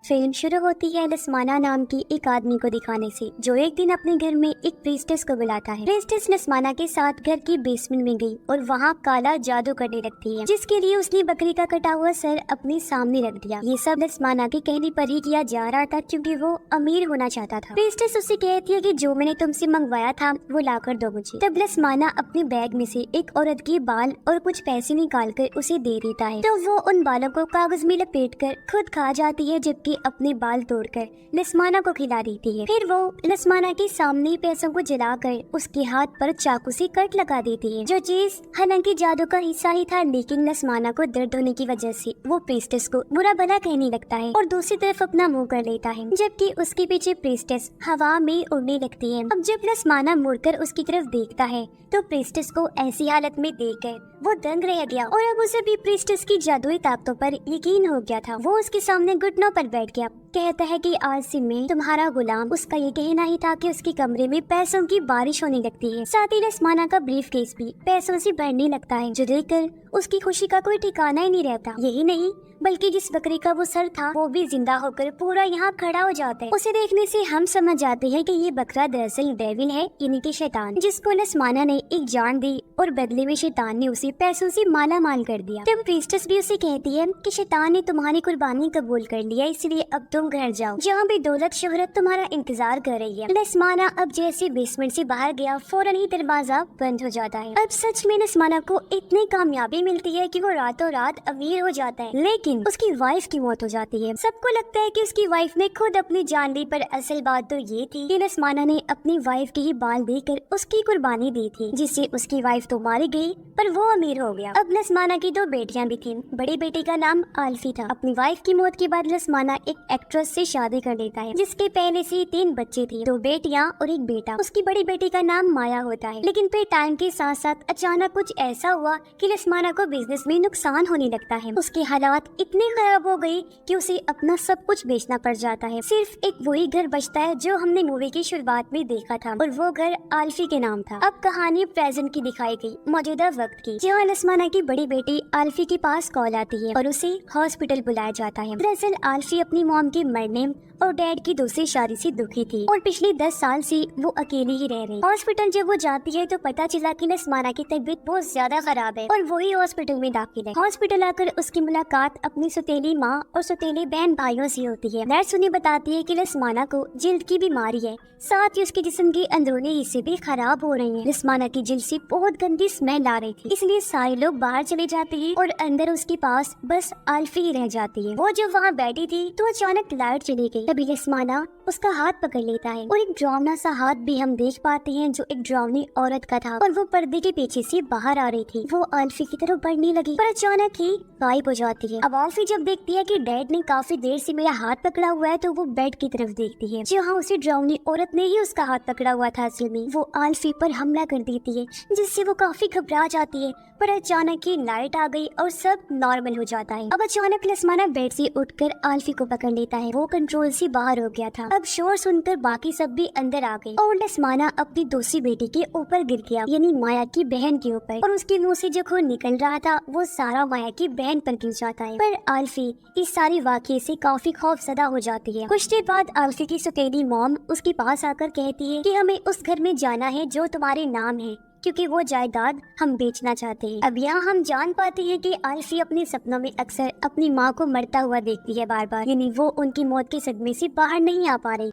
Film शुरू होती है लस्माना नाम की एक आदमी को दिखाने से, जो एक दिन अपने घर में एक प्रीस्टेस को बुलाता है। प्रीस्टेस लस्माना के साथ घर की बेसमेंट में गई और वहाँ काला जादू करने लगती है, जिसके लिए उसने बकरी का कटा हुआ सर अपने सामने रख दिया। ये सब लस्माना के कहने पर ही किया जा रहा था, क्योंकि वो अमीर होना चाहता था। प्रीस्टेस उससे कहती है कि जो मैंने तुमसे मंगवाया था वो लाकर दो मुझे। तब लस्माना अपने बैग में से एक औरत के बाल और कुछ पैसे निकाल कर उसे दे देता है, तो वो उन बालों को कागज में लपेट कर खुद खा जाती है, जबकि अपने बाल तोड़कर लस्माना को खिला देती है। फिर वो लस्माना के सामने पैसों को जलाकर उसके हाथ पर चाकू से कट लगा देती है, जो चीज हालांकि जादू का हिस्सा ही था, लेकिन लस्माना को दर्द होने की वजह से वो प्रीस्टेस को बुरा भला कहने लगता है और दूसरी तरफ अपना मुंह कर लेता है, जबकि उसके पीछे प्रीस्टेस हवा में उड़ने लगती है। अब जब लस्माना मुड़कर उसकी तरफ देखता है तो प्रीस्टेस को ऐसी हालत में देखकर वो दंग रह गया और अब उसे भी प्रीस्टेस की जादुई ताकतों पर यकीन हो गया था। वो उसके सामने घुटनों पर बैठ गया, कहता है कि आज से मैं तुम्हारा गुलाम। उसका ये कहना ही था कि उसके कमरे में पैसों की बारिश होने लगती है। साथ ही लस्माना का ब्रीफ केस भी पैसों से भरने लगता है, जो देखकर उसकी खुशी का कोई ठिकाना ही नहीं रहता। यही नहीं बल्कि जिस बकरी का वो सर था वो भी जिंदा होकर पूरा यहाँ खड़ा हो जाता है। उसे देखने से हम समझ जाते हैं कि ये बकरा दरअसल डेविल है, यानी कि शैतान, जिसको लस्माना ने एक जान दी और बदले में शैतान ने उसे पैसों से माला माल कर दिया। तब प्रीस्टेस भी उसे कहती है कि शैतान ने तुम्हारी कुर्बानी कबूल कर लिया, इसलिए अब तुम घर जाओ, जहाँ भी दौलत शोहरत तुम्हारा इंतजार कर रही है। लस्माना अब जैसे बेसमेंट से बाहर गया, फौरन ही दरवाजा बंद हो जाता है। अब सच में लस्माना को इतनी कामयाबी मिलती है कि वो रातों रात अमीर हो जाता है, लेकिन उसकी वाइफ की मौत हो जाती है। सबको लगता है कि उसकी वाइफ ने खुद अपनी जान ली, पर असल बात तो ये थी कि लस्माना ने अपनी वाइफ के ही बाल देकर उसकी कुर्बानी दी थी, जिससे उसकी वाइफ तो मारी गई पर वो अमीर हो गया। अब लस्माना की दो बेटियां भी थीं। बड़ी बेटी का नाम आल्फी था। अपनी वाइफ की मौत के बाद लस्माना एक एक्ट्रेस से शादी कर लेता है, जिसके पहले से 3 बच्चे थे, 2 बेटियां और एक बेटा। उसकी बड़ी बेटी का नाम माया होता है, लेकिन फिर टाइम के साथ साथ अचानक कुछ ऐसा हुआ कि लस्माना को बिजनेस में नुकसान होने लगता है। उसके हालात इतने खराब हो गई कि उसे अपना सब कुछ बेचना पड़ जाता है। सिर्फ एक वही घर बचता है जो हमने मूवी की शुरुआत में देखा था, और वो घर आल्फी के नाम था। अब कहानी प्रेजेंट की दिखाई गई, मौजूदा वक्त की, जहाँ लस्माना की बड़ी बेटी आल्फी के पास कॉल आती है और उसे हॉस्पिटल बुलाया जाता है। दरअसल आल्फी अपनी मॉम के मरने और डैड की दूसरी शादी से दुखी थी और पिछले 10 साल से वो अकेली ही रह रही। हॉस्पिटल जब वो जाती है तो पता चला कि लस्माना की तबीयत बहुत ज्यादा खराब है और वही हॉस्पिटल में दाखिल है। हॉस्पिटल आकर उसकी मुलाकात अपनी सौतेली माँ और सौतेले बहन भाइयों से होती है। नर्स उन्हें बताती है कि लस्माना को जिल्द की बीमारी है, साथ ही उसके जिस्म के अंदरूनी हिस्से भी खराब हो रहे हैं। लस्माना की जिल्द से बहुत गंदी स्मेल आ रही थी, इसलिए सारे लोग बाहर चले जाते हैं और अंदर उसके पास बस आल्फी ही रह जाती है। वो जब वहाँ बैठी थी तो अचानक लाइट चली गई। तभी लस्माना उसका हाथ पकड़ लेता है और एक डरावना सा हाथ भी हम देख पाते हैं, जो एक डरावनी औरत का था और वो पर्दे के पीछे से बाहर आ रही थी। वो आल्फी की तरफ बढ़ने लगी पर अचानक ही गायब हो जाती है। अब आल्फी जब देखती है कि डैड ने काफी देर से मेरा हाथ पकड़ा हुआ है, तो वो बेड की तरफ देखती है, जहाँ उसे डरावनी औरत ने ही उसका हाथ पकड़ा हुआ था। असल में वो आल्फी पर हमला कर देती है, जिससे वो काफी घबरा जाती है, पर अचानक ही लाइट आ गई और सब नॉर्मल हो जाता है। अब अचानक लस्माना बेड से उठकर आल्फी को पकड़ लेता है। वो कंट्रोल से बाहर हो गया था। अब शोर सुनकर बाकी सब भी अंदर आ गए और लस्माना अपनी दूसरी बेटी के ऊपर गिर गया, यानी माया की बहन के ऊपर, और उसके मुंह से जो खून निकल रहा था वो सारा माया की बहन पर गिर जाता है। पर आल्फी इस सारी वाकये से काफी खौफजदा हो जाती है। कुछ देर बाद आल्फी की सौतेली मॉम उसके पास आकर कहती है कि हमें उस घर में जाना है जो तुम्हारे नाम है, क्योंकि वो जायदाद हम बेचना चाहते हैं। अब यहाँ हम जान पाते हैं कि आल्फी अपने सपनों में अक्सर अपनी माँ को मरता हुआ देखती है बार बार, यानी वो उनकी मौत के सदमे से बाहर नहीं आ पा रही।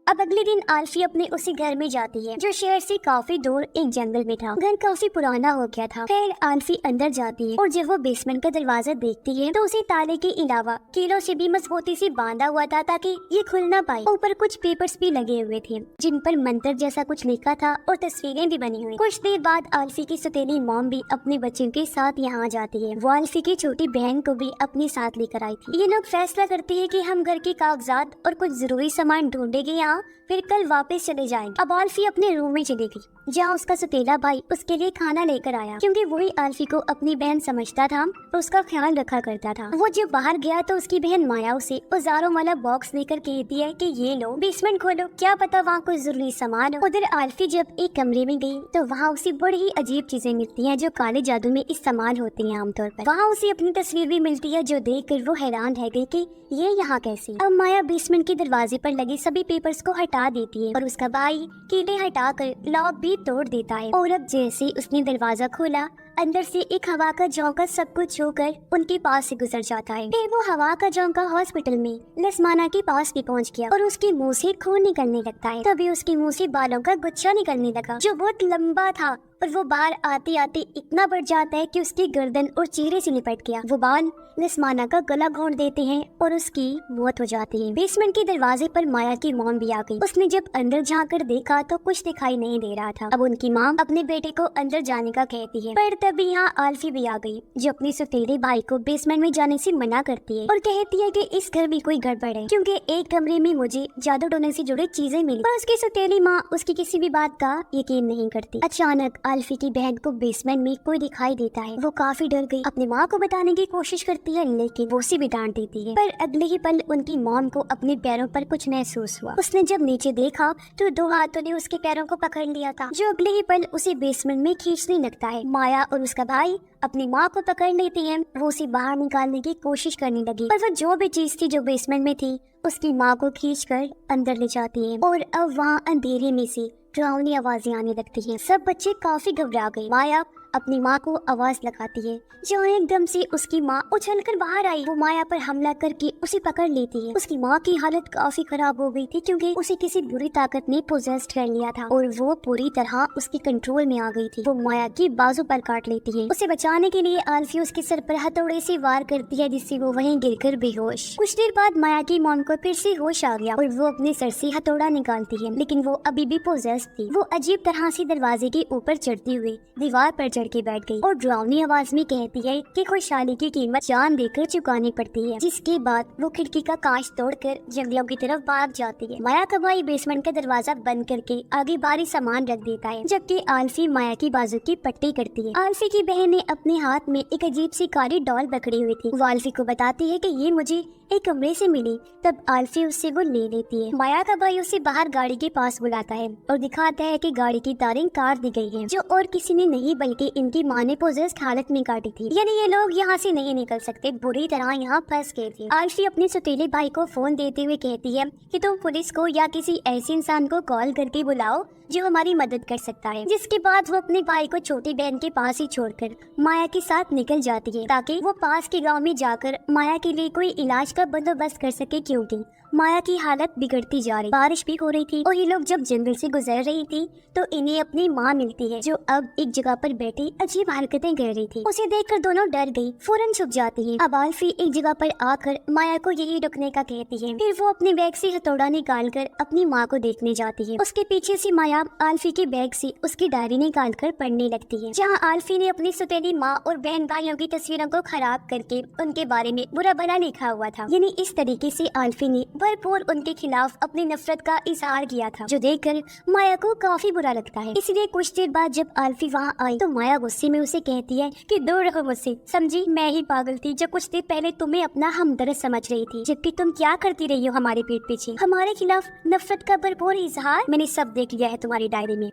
अब अगले दिन आल्फी अपने उसी घर में जाती है, जो शहर से काफी दूर एक जंगल में था। घर काफी पुराना हो गया था। फिर आल्फी अंदर जाती है और जब वो बेसमेंट का दरवाजा देखती है तो उसे ताले के अलावा कीलों से भी मजबूती से बांधा हुआ था, ताकि ये खुल ना पाए। ऊपर कुछ पेपर्स भी लगे हुए थे, जिन पर मंत्र जैसा कुछ लिखा था और तस्वीरें भी बनी हुई। कुछ देर बाद आल्फी की सौतेली मॉम भी अपने बच्चों के साथ यहाँ आ जाती है। वो आल्फी की छोटी बहन को भी अपने साथ लेकर आई थी। ये लोग फैसला करते हैं कि हम घर के कागजात और कुछ जरूरी सामान ढूंढेंगे यहाँ था, फिर कल वापस चले जाएंगे। अब आल्फी अपने रूम में चली गई, जहाँ उसका सौतेला भाई उसके लिए खाना लेकर आया, क्योंकि वही आल्फी को अपनी बहन समझता था और उसका ख्याल रखा करता था। वो जब बाहर गया तो उसकी बहन माया उसे औजारों वाला बॉक्स देकर कहती है कि ये लो, बेसमेंट खोलो, क्या पता वहाँ कोई जरूरी सामान हो। उधर आल्फी जब एक कमरे में गई तो वहाँ उसे बड़ी ही अजीब चीजें मिलती हैं जो काले जादू में इस्तेमाल होती हैं आमतौर पर। वहाँ उसे अपनी तस्वीर भी मिलती है, जो देखकर वो हैरान रह गई कि ये यहाँ कैसे। अब माया बेसमेंट के दरवाजे पर लगे सभी पेपर्स को हटा देती है और उसका भाई कीड़े हटाकर लॉक भी तोड़ देता है। और अब जैसे उसने दरवाजा खोला, अंदर से एक हवा का झोंका सब कुछ होकर उनके पास से गुजर जाता है। फिर वो हवा का झोंका हॉस्पिटल में लसमाना के पास भी पहुंच गया और उसके मुंह से खून निकलने लगता है। तभी उसके मुंह से बालों का गुच्छा निकलने लगा, जो बहुत लंबा था और वो बाहर आते आते इतना बढ़ जाता है कि उसकी गर्दन और चेहरे से लिपट गया। वो बाल लसमाना का गला घोंट देते हैं और उसकी मौत हो जाती है। बेसमेंट के दरवाजे पर माया की मॉम भी आ गई। उसने जब अंदर झांककर देखा तो कुछ दिखाई नहीं दे रहा था। अब उनकी माँ अपने बेटे को अंदर जाने का कहती है, पर तभी यहाँ आल्फी भी आ गई, जो अपने सौतेले भाई को बेसमेंट में जाने से मना करती है और कहती है कि इस घर में कोई गड़बड़ है, क्योंकि एक कमरे में मुझे जादू टोने से जुड़े चीजें मिली। पर उसकी सौतेली माँ उसकी किसी भी बात का यकीन नहीं करती। अचानक आल्फी की बहन को बेसमेंट में कोई दिखाई देता है। वो काफी डर गई, अपनी माँ को बताने की कोशिश करती है, लेकिन वो उसे भी डांट देती है। पर अगले ही पल उनकी मॉम को अपने पैरों पर कुछ महसूस हुआ। उसने जब नीचे देखा तो 2 हाथों ने उसके पैरों को पकड़ लिया था, जो अगले ही पल उसे बेसमेंट में खींचने लगता है। माया और उसका भाई अपनी माँ को पकड़ लेती हैं। वो उसे बाहर निकालने की कोशिश करने लगी, पर वो जो भी चीज थी जो बेसमेंट में थी उसकी माँ को खींचकर अंदर ले जाती है। और अब वहाँ अंधेरे में से डरावनी आवाजें आने लगती हैं। सब बच्चे काफी घबरा गए। माया अपनी माँ को आवाज लगाती है, जो एकदम से उसकी माँ उछलकर बाहर आई। वो माया पर हमला करके उसे पकड़ लेती है। उसकी माँ की हालत काफी खराब हो गई थी, क्योंकि उसे किसी बुरी ताकत ने पोजेस्ड कर लिया था और वो पूरी तरह उसके कंट्रोल में आ गई थी। वो माया की बाजू पर काट लेती है। उसे बचाने के लिए आल्फी उसके सर पर हथौड़े से वार करती है, जिससे वो वहीं गिरकर बेहोश। कुछ देर बाद माया की मॉम को फिर से होश आ गया और वो अपने सर से हथौड़ा निकालती है, लेकिन वो अभी भी पोजेस्ड थी। वो अजीब तरह से दरवाजे के ऊपर चढ़ती हुई दीवार पर चढ़ के बैठ गई और डरावनी आवाज में कहती है कि खुशहाली की कीमत जान देकर चुकानी पड़ती है। जिसके बाद वो खिड़की का कांच तोड़कर जंगलों की तरफ भाग जाती है। माया का भाई बेसमेंट का दरवाजा बंद करके आगे भारी सामान रख देता है, जबकि आल्फी माया की बाजू की पट्टी करती है। आल्फी की बहन ने अपने हाथ में एक अजीब सी काली डॉल पकड़ी हुई थी। वो आल्फी को बताती है कि ये मुझे एक कमरे से मिली। तब आल्फी उससे वो ले लेती है। माया का भाई उसे बाहर गाड़ी के पास बुलाता है और दिखाता है कि गाड़ी की तारें काट दी गई हैं, जो और किसी ने नहीं बल्कि इनकी माँ ने पोजेस्ड हालत में काटी थी। यानी ये लोग यहाँ से नहीं निकल सकते, बुरी तरह यहाँ फंस गए थे। आल्फी अपने सौतेले भाई को फोन देते हुए कहती है कि तुम पुलिस को या किसी ऐसे इंसान को कॉल करके बुलाओ जो हमारी मदद कर सकता है। जिसके बाद वो अपने भाई को छोटी बहन के पास ही छोड़कर माया के साथ निकल जाती है, ताकि वो पास के गांव में जाकर माया के लिए कोई इलाज का बंदोबस्त कर सके, क्योंकि माया की हालत बिगड़ती जा रही। बारिश भी हो रही थी और ये लोग जब जंगल से गुजर रही थी तो इन्हें अपनी माँ मिलती है, जो अब एक जगह पर बैठी अजीब हरकतें कर रही थी। उसे देखकर दोनों डर गई, फौरन छुप जाती है। अब आल्फी एक जगह पर आकर माया को यही रुकने का कहती है। फिर वो अपने बैग से हथौड़ा निकालकर अपनी माँ को देखने जाती है। उसके पीछे से माया आल्फी के बैग से उसकी डायरी निकालकर पढ़ने लगती है, जहाँ आल्फी ने अपनी सौतेली माँ और बहन भाइयों की तस्वीरों को खराब करके उनके बारे में बुरा भला लिखा हुआ था। यानी इस तरीके से आल्फी ने भरपूर उनके खिलाफ अपनी नफरत का इजहार किया था, जो देखकर माया को काफी बुरा लगता है। इसलिए कुछ देर बाद जब आल्फी वहाँ आई तो माया गुस्से में उसे कहती है कि दूर रहो मुझसे, समझी, मैं ही पागल थी जो कुछ देर पहले तुम्हें अपना हमदर्द समझ रही थी, जबकि तुम क्या करती रही हो हमारे पीठ पीछे, हमारे खिलाफ नफरत का भरपूर इजहार। मैंने सब देख लिया है तुम्हारी डायरी में।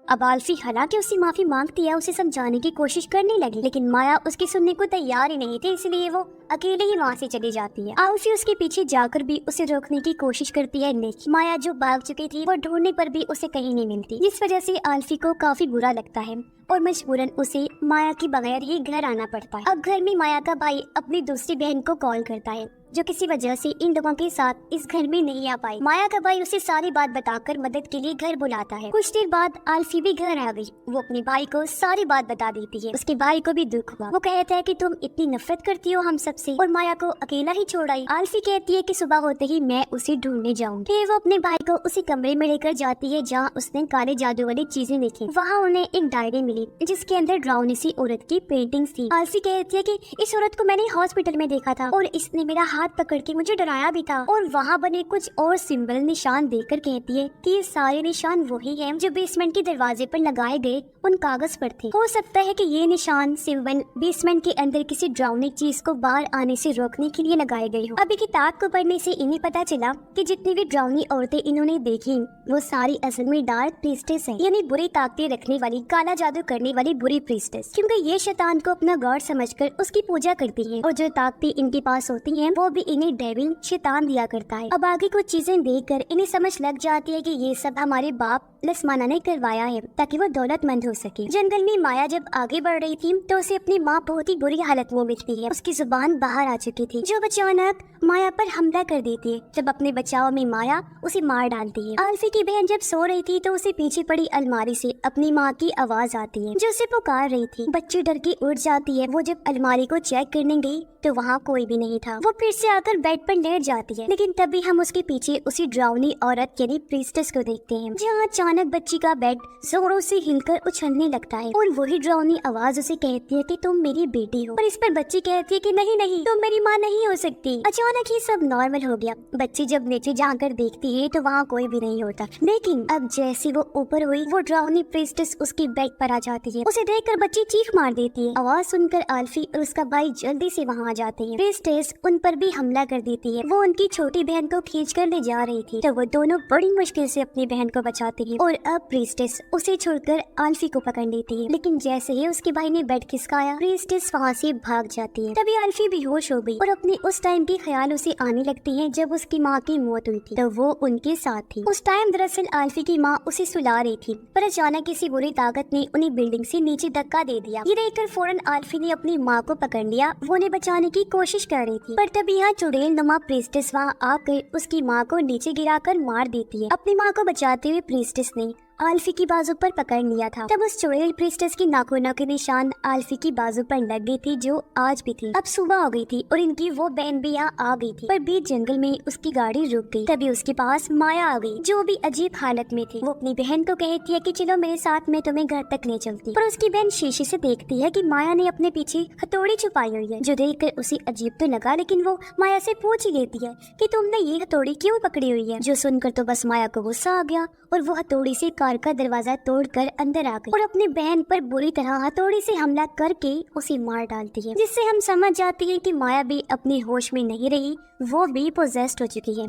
अब आल्फी हालांकि उससे माफी मांगती है, उसे समझाने की कोशिश करने लगी, लेकिन माया उसकी सुनने को तैयार ही नहीं थी, इसलिए वो अकेले ही वहाँ से चली जाती है। आल्फी उसके पीछे जाकर भी उसे रोकने की कोशिश करती है, लेकिन माया जो भाग चुकी थी वो ढूंढने पर भी उसे कहीं नहीं मिलती, जिस वजह से आल्फी को काफी बुरा लगता है और मजबूरन उसे माया के बगैर ही घर आना पड़ता है। अब घर में माया का भाई अपनी दूसरी बहन को कॉल करता है, जो किसी वजह से इन लोगों के साथ इस घर में नहीं आ पाई। माया का भाई उसे सारी बात बताकर मदद के लिए घर बुलाता है। कुछ देर बाद आल्फी भी घर आ गई। वो अपने भाई को सारी बात बता देती है। उसके भाई को भी दुख हुआ। वो कहता है कि तुम इतनी नफरत करती हो हम सबसे और माया को अकेला ही छोड़ आई। आल्फी कहती है कि सुबह होते ही मैं उसे ढूंढने जाऊंगी। फिर वो अपने भाई को उसी कमरे में लेकर जाती है जहाँ उसने काले जादू वाली चीजें देखी। वहाँ उन्हें एक डायरी मिली जिसके अंदर डरावनी सी औरत की पेंटिंग्स थी। आल्फी कहती है कि इस औरत को मैंने हॉस्पिटल में देखा था और इसने मेरा हाथ पकड़ के मुझे डराया भी था और वहाँ बने कुछ और सिंबल निशान देकर कहती है कि ये सारे निशान वही हैं जो बेसमेंट के दरवाजे पर लगाए गए उन कागज पर थे। हो सकता है कि ये निशान सिंबल बेसमेंट के अंदर किसी ड्राउनिंग चीज को बाहर आने से रोकने के लिए लगाए गए हो। अभी किताब को पढ़ने से इन्हें पता चला कि जितनी भी ड्राउनी औरतें इन्होंने देखी वो सारी असल में डार्क प्रीस्टेस है, यानी बुरी ताकतें रखने वाली, काला जादू करने वाली बुरी प्रीस्टेस, क्योंकि ये शैतान को अपना गॉड समझकर उसकी पूजा करती है और जो ताकतें इनके पास होती हैं वो भी इन्हें डेविल शैतान दिया करता है। अब आगे कुछ चीजें देखकर इन्हें समझ लग जाती है कि ये सब हमारे बाप लसमाना ने करवाया है ताकि वो दौलतमंद हो सके। जंगल में माया जब आगे बढ़ रही थी तो उसे अपनी माँ बहुत ही बुरी हालत में मिलती है। उसकी जुबान बाहर आ चुकी थी जो अचानक माया पर हमला कर देती है। जब अपने बचाव में माया उसे मार डालती है। आल्फी की बहन जब सो रही थी तो उसे पीछे पड़ी अलमारी से अपनी माँ की आवाज आती है जो उसे पुकार रही थी। बच्ची डर के उठ जाती है। वो जब अलमारी को चेक करने गई तो वहाँ कोई भी नहीं था। वो फिर से आकर बेड पर लेट जाती है, लेकिन तभी हम उसके पीछे उसी ड्राउनी औरत यानी प्रीस्टेस को देखते हैं जहाँ अचानक बच्ची का बेड जोरों से हिलकर उछलने लगता है और वही ड्राउनी आवाज उसे कहती है कि तुम मेरी बेटी हो। पर इस पर बच्ची कहती है कि नहीं नहीं, तुम मेरी माँ नहीं हो सकती। अचानक ही सब नॉर्मल हो गया। बच्ची जब नीचे जाकर देखती है तो वहाँ कोई भी नहीं होता, लेकिन अब जैसे वो ऊपर हुई वो ड्राउनी प्रीस्टेस उसके बेड पर आ जाती है। उसे देखकर बच्ची चीख मार देती है। आवाज सुनकर आल्फी और उसका भाई जल्दी से वहाँ आ जाते हैं। प्रीस्टेस उन पर भी हमला कर देती है। वो उनकी छोटी बहन को खींच कर ले जा रही थी तो वो दोनों बड़ी मुश्किल से अपनी बहन को बचाती है और अब प्रीस्टेस उसे छोड़कर आल्फी को पकड़ लेती है। लेकिन जैसे ही उसके भाई ने बेड खिसकाया प्रीस्टेस वहाँ से भाग जाती है। तभी आल्फी बेहोश हो गई और अपने उस टाइम के ख्याल उसे आने लगती है जब उसकी माँ की मौत हुई थी तो वो उनके साथ थी। उस टाइम दरअसल आल्फी की माँ उसे सुला रही थी पर अचानक किसी बुरी ताकत ने उन्हें बिल्डिंग से नीचे धक्का दे दिया। ये देखकर फौरन आल्फी ने अपनी माँ को पकड़ लिया। वो उन्हें बचाने की कोशिश कर रही थी पर तभी यहाँ चुड़ैल नुमा प्रीस्टेस वहाँ आकर उसकी माँ को नीचे गिराकर मार देती है। अपनी माँ को बचाते हुए प्रीस्टेस ने आल्फी की बाजू पर पकड़ लिया था। तब उस चुड़ैल प्रीस्टेस की नाखूनों के निशान आल्फी की बाजू पर लग गई थी जो आज भी थी। अब सुबह हो गई थी और इनकी वो बहन भी यहाँ आ गई थी पर बीच जंगल में उसकी गाड़ी रुक गई। तभी उसके पास माया आ गई जो भी अजीब हालत में थी। वो अपनी बहन को कहती है कि चलो मेरे साथ, मैं तुम्हें घर तक ले चलती। पर उसकी बहन शीशे से देखती है कि माया ने अपने पीछे हथौड़ी छुपाई हुई है जो देखकर उसे अजीब तो लगा, लेकिन वो माया से पूछ ही लेती है कि तुमने ये हथौड़ी क्यों पकड़ी हुई है। जो सुनकर तो बस माया को गुस्सा आ गया और वो हथौड़ी से कार का दरवाजा तोड़कर अंदर आ गई और अपनी बहन पर बुरी तरह हथौड़ी से हमला करके उसे मार डालती है, जिससे हम समझ जाते हैं कि माया भी अपनी होश में नहीं रही, वो भी पोजेस्ड हो चुकी है।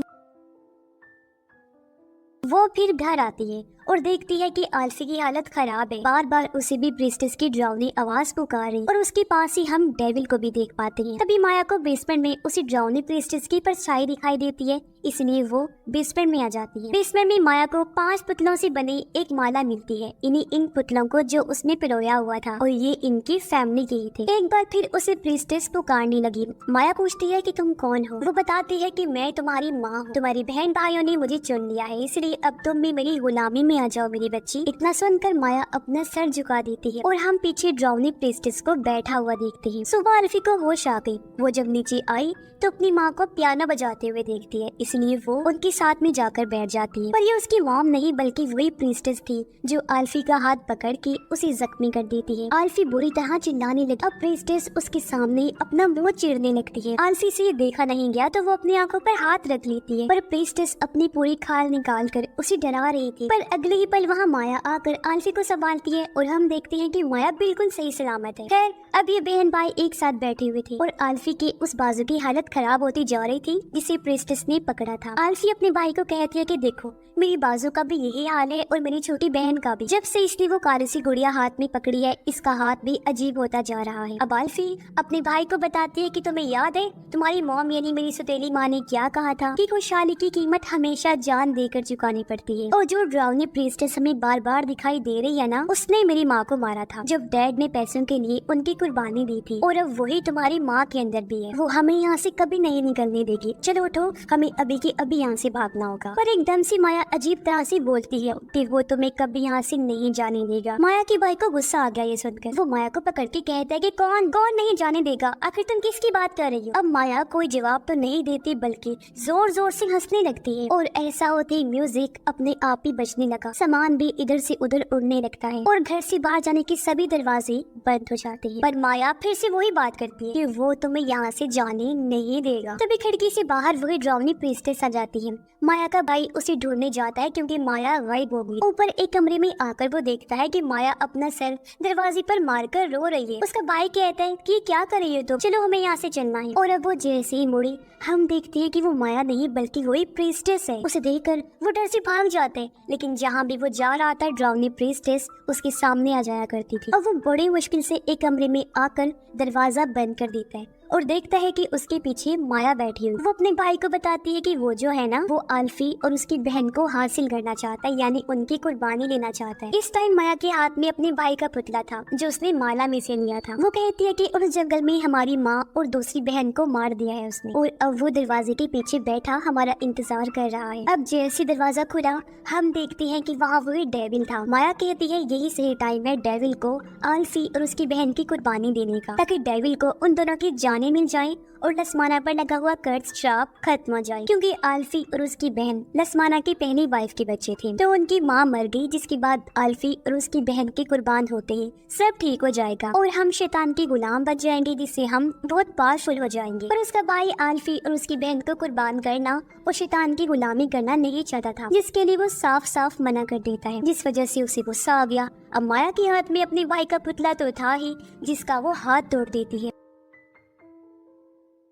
वो फिर घर आती है और देखती है कि आल्फी की हालत खराब है। बार बार उसे भी प्रीस्टेस की ड्राउनी आवाज पुकार रही और उसके पास ही हम डेविल को भी देख पाते हैं। तभी माया को बेसमेंट में उसी ड्राउनी प्रीस्टेस की परछाई दिखाई देती है, इसलिए वो बेसमेंट में आ जाती है। बेसमेंट में माया को 5 पुतलों से बनी एक माला मिलती है। इन पुतलों को जो उसने पिरोया हुआ था और ये इनकी फैमिली के ही थे। एक बार फिर उसे प्रीस्टेस पुकारने लगी। माया पूछती है कि तुम कौन हो। वो बताती है कि मैं तुम्हारी माँ हूँ। तुम्हारी बहन भाइयों ने मुझे चुन लिया है, इसलिए अब तुम भी मेरी गुलामी में आ जाओ मेरी बच्ची। इतना सुनकर माया अपना सर झुका देती है और हम पीछे ड्राउनी प्रीस्टेस को बैठा हुआ देखते हैं। सुबह आल्फी को होश आ गई। वो जब नीचे आई तो अपनी माँ को पियानो बजाते हुए देखती है, इसलिए वो उनके साथ में जाकर बैठ जाती है। पर ये उसकी मॉम नहीं बल्कि वही प्रीस्टेस थी जो आल्फी का हाथ पकड़ के उसे जख्मी कर देती है। आल्फी बुरी तरह चिल्लाने लगी। अब प्रीस्टेस उसके सामने अपना मुंह चीरने लगती है। आल्फी से ये देखा नहीं गया तो वो अपनी आंखों पर हाथ रख लेती है, पर प्रीस्टेस अपनी पूरी खाल निकाल कर उसे डरा रही थी। पर अगले ही पल वहाँ माया आकर आल्फी को संभालती है और हम देखते हैं कि माया बिल्कुल सही सलामत है। खैर अब ये बहन भाई एक साथ बैठे हुए थे और आल्फी के उस बाजू की हालत खराब होती जा रही थी जिसे प्रीस्टेस ने पकड़ा था। आल्फी अपने भाई को कहती है कि देखो मेरी बाजू का भी यही हाल है और मेरी छोटी बहन का भी। जब से इसने वो काली सी गुड़िया हाथ में पकड़ी है इसका हाथ भी अजीब होता जा रहा है। अब आल्फी अपने भाई को बताती है कि तुम्हें याद है तुम्हारी मॉम यानी मेरी सौतेली माँ ने क्या कहा था कि खुशहाली की कीमत हमेशा जान देकर चुकानी पड़ती है। और जो ड्राउनी प्रीस्टेस हमें बार बार दिखाई दे रही है ना, उसने मेरी माँ को मारा था जब डैड ने पैसों के लिए उनकी कुर्बानी दी थी और अब वही तुम्हारी माँ के अंदर भी है। वो हमें यहाँ से कभी नहीं निकलने देगी। चलो उठो, हमें अभी के अभी यहाँ से भागना होगा। पर एकदम से माया अजीब तरह से बोलती है कि वो तुम्हें कभी यहाँ से नहीं जाने देगा। माया के भाई को गुस्सा आ गया ये सुनकर। वो माया को पकड़ के कहता है कि कौन नहीं जाने देगा, आखिर तुम किसकी बात कर रही हो। अब माया कोई जवाब तो नहीं देती बल्कि जोर जोर से हंसने लगती है और ऐसा होते ही म्यूजिक अपने आप ही बजने लगा। का सामान भी इधर से उधर उड़ने लगता है और घर से बाहर जाने के सभी दरवाजे बंद हो जाते हैं। पर माया फिर से वही बात करती है कि वो तुम्हें यहाँ से जाने नहीं देगा। तभी खिड़की से बाहर वही ड्राउनी प्रीस्टेस आ जाती है। माया का भाई उसे ढूंढने जाता है क्योंकि माया गायब हो गई। ऊपर एक कमरे में आकर वो देखता है कि माया अपना सर दरवाजे पर मारकर रो रही है। उसका भाई कहता है कि क्या कर रही हो तुम, चलो हमें यहाँ से चलना है। और अब वो जैसे ही मुड़ी हम देखते हैं कि वो माया नहीं बल्कि वही प्रीस्टेस है। उसे देखकर वो डर से भाग जाते हैं, लेकिन जहाँ भी वो जा रहा था ड्राउनी प्रीस्टेस उसके सामने आ जाया करती थी। अब वो बड़ी मुश्किल से एक कमरे में आकर दरवाजा बंद कर देता है और देखता है कि उसके पीछे माया बैठी हुई। वो अपने भाई को बताती है कि वो जो है ना वो आल्फी और उसकी बहन को हासिल करना चाहता है, यानी उनकी कुर्बानी लेना चाहता है। इस टाइम माया के हाथ में अपने भाई का पुतला था जो उसने माला में से लिया था। वो कहती है कि उस जंगल में हमारी माँ और दूसरी बहन को मार दिया है उसने, और अब वो दरवाजे के पीछे बैठा हमारा इंतजार कर रहा है। अब जैसे दरवाजा खुला हम देखते हैं कि वहाँ वही डेविल था। माया कहती है यही सही टाइम है डेविल को आल्फी और उसकी बहन की कुर्बानी देने का, ताकि डेविल को उन दोनों की जाने मिल जाए और लसमाना पर लगा हुआ कर्ज श्राप खत्म हो जाए। क्योंकि आल्फी और उसकी बहन लसमाना की पहली वाइफ के बच्चे थे, तो उनकी माँ मर गई, जिसके बाद आल्फी और उसकी बहन के कुर्बान होते ही सब ठीक हो जाएगा और हम शैतान के गुलाम बच जाएंगे, जिससे हम बहुत पावरफुल हो जाएंगे। पर उसका भाई आल्फी और उसकी बहन को कुर्बान करना और शैतान की गुलामी करना नहीं चाहता था, जिसके लिए वो साफ साफ मना कर देता है, जिस वजह से उसे गुस्सा आ गया। अब माया के हाथ में अपने भाई का पुतला तो था ही, जिसका वो हाथ तोड़ देती है।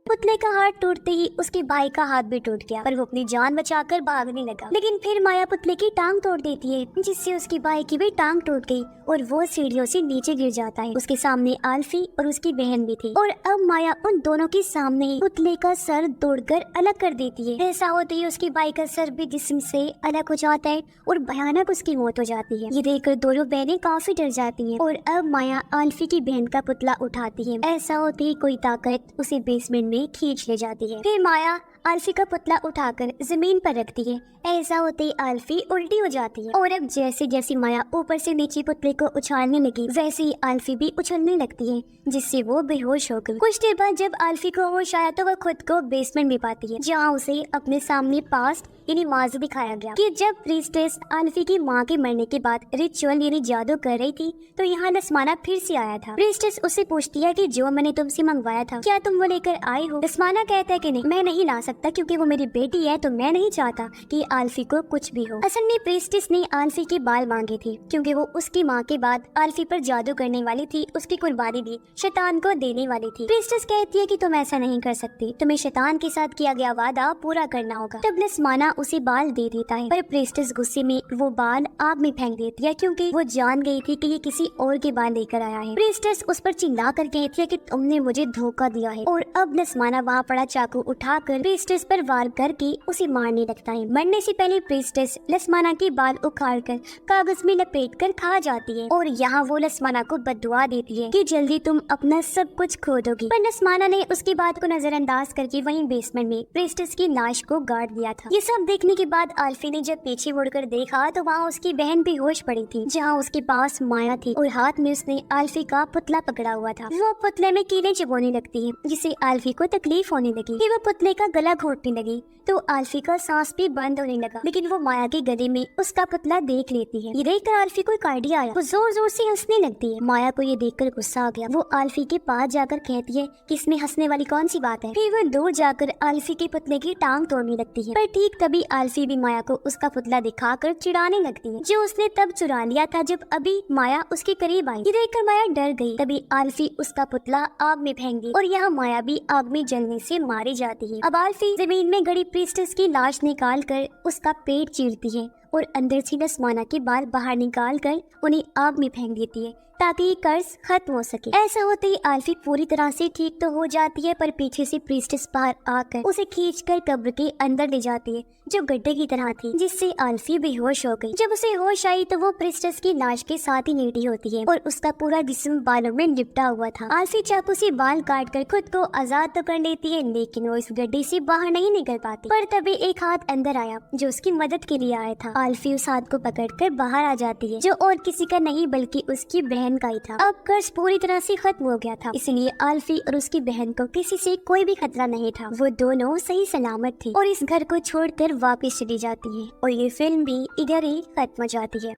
पुतले का हाथ टूटते ही उसके भाई का हाथ भी टूट गया, पर वो अपनी जान बचाकर भागने लगा। लेकिन फिर माया पुतले की टांग तोड़ देती है, जिससे उसकी भाई की भी टांग टूट गई और वो सीढ़ियों से नीचे गिर जाता है। उसके सामने आल्फी और उसकी बहन भी थी, और अब माया उन दोनों के सामने ही पुतले का सर तोड़कर अलग कर देती है। ऐसा होते ही उसके भाई का सर भी जिस्म से अलग हो जाता है और भयानक उसकी मौत हो जाती है। ये देखकर दोनों बहनें काफी डर जाती हैं, और अब माया आल्फी की बहन का पुतला उठाती है। ऐसा होते ही कोई ताकत उसे बेसमेंट में खींच ले जाती है। फिर माया आल्फी का पुतला उठाकर जमीन पर रखती है। ऐसा होते ही आल्फी उल्टी हो जाती है, और अब जैसे जैसे माया ऊपर से नीचे पुतले को उछालने लगी वैसे ही आल्फी भी उछलने लगती है, जिससे वो बेहोश हो गई। कुछ देर बाद जब आल्फी को होश आया तो वह खुद को बेसमेंट में पाती है, जहाँ उसे अपने सामने पास्ट यानी माजी दिखाया गया कि जब प्रीस्टेस आल्फी की माँ के मरने के बाद रिचुअल यानी जादू कर रही थी तो यहाँ लसमाना फिर से आया था। प्रीस्टेस उससे पूछती है कि जो मैंने तुमसे मंगवाया था क्या तुम वो लेकर आए हो। लसमाना कहता है कि नहीं, मैं नहीं ला सकता क्योंकि वो मेरी बेटी है, तो मैं नहीं चाहता कि आल्फी को कुछ भी हो। असल में प्रीस्टेस ने आल्फी के बाल मांगे थे क्योंकि वो उसकी माँ के बाद आल्फी पर जादू करने वाली थी, उसकी कुर्बानी भी शैतान को देने वाली थी। प्रीस्टेस कहती है कि तुम ऐसा नहीं कर सकती, तुम्हें शैतान के साथ किया गया वादा पूरा करना होगा। तब लसमाना उसे बाल दे देता है, पर प्रीस्टेस गुस्से में वो बाल आग में फेंक देती है क्योंकि वो जान गई थी कि ये किसी और के बाल लेकर आया है। प्रीस्टेस उस पर चिल्ला कर कहती है कि तुमने मुझे धोखा दिया है, और अब लसमाना वहाँ पड़ा चाकू उठाकर प्रीस्टेस पर वार करके उसे मारने लगता है। मरने से पहले प्रीस्टेस लसमाना के बाल उखाड़कर कागज में लपेटकर खा जाती है, और यहाँ वो लसमाना को बददुआ देती है कि जल्दी तुम अपना सब कुछ खो दोगी। पर लसमाना ने उसकी बात को नजरअंदाज करके वहीं बेसमेंट में प्रीस्टेस की लाश को गाड़ दिया था। ये सब देखने के बाद आल्फी ने जब पीछे मुड़कर देखा तो वहाँ उसकी बहन बेहोश पड़ी थी, जहाँ उसके पास माया थी और हाथ में उसने आल्फी का पुतला पकड़ा हुआ था। वो पुतले में कीड़े चुभोने लगती है, जिससे आल्फी को तकलीफ होने लगी। फिर वो पुतले का गला घोटने लगी तो आल्फी का सांस भी बंद होने लगा, लेकिन वो माया के गले में उसका पुतला देख लेती है। ये देखकर आल्फी को एक आइडिया आया, वो जोर जोर से हंसने लगती है। माया को ये देखकर गुस्सा आ गया। वो आल्फी के पास जाकर कहती है कि इसमें हंसने वाली कौन सी बात है। फिर वो दूर जाकर आल्फी के पुतले की टांग तोड़ने लगती है, पर ठीक तभी आल्फी भी माया को उसका पुतला दिखाकर चिढ़ाने लगती है, जो उसने तब चुरा लिया था जब अभी माया उसके करीब आई। ये देखकर माया डर गई। तभी आल्फी उसका पुतला आग में फेंक दी और यहाँ माया भी आग में जलने से मारी जाती है। अब आल्फी जमीन में गड़ी प्रीस्टेस की लाश निकाल कर उसका पेट चीरती है और अंदर से लसमाना के बाल बाहर निकाल कर उन्हें आग में फेंक देती है ताकि ये कर्ज खत्म हो सके। ऐसा होते ही आल्फी पूरी तरह से ठीक तो हो जाती है, पर पीछे से प्रीस्टेस बाहर आकर उसे खींचकर कब्र के अंदर ले जाती है जो गड्ढे की तरह थी, जिससे आल्फी बेहोश हो गई। जब उसे होश आई तो वो प्रीस्टेस की लाश के साथ ही लेटी होती है और उसका पूरा जिस्म बालों में लिपटा हुआ था। आल्फी चाकू से बाल काट कर खुद को आजाद तो कर लेती है, लेकिन वो इस गड्ढे से बाहर नहीं निकल पाती। पर तभी एक हाथ अंदर आया जो उसकी मदद के लिए आया था। आल्फी उस हाथ को पकड़कर बाहर आ जाती है, जो और किसी का नहीं बल्कि उसकी बहन का ही था। अब कर्ज पूरी तरह से खत्म हो गया था, इसलिए आल्फी और उसकी बहन को किसी से कोई भी खतरा नहीं था। वो दोनों सही सलामत थी और इस घर को छोड़कर वापस चली जाती है और ये फिल्म भी इधर ही खत्म हो जाती है।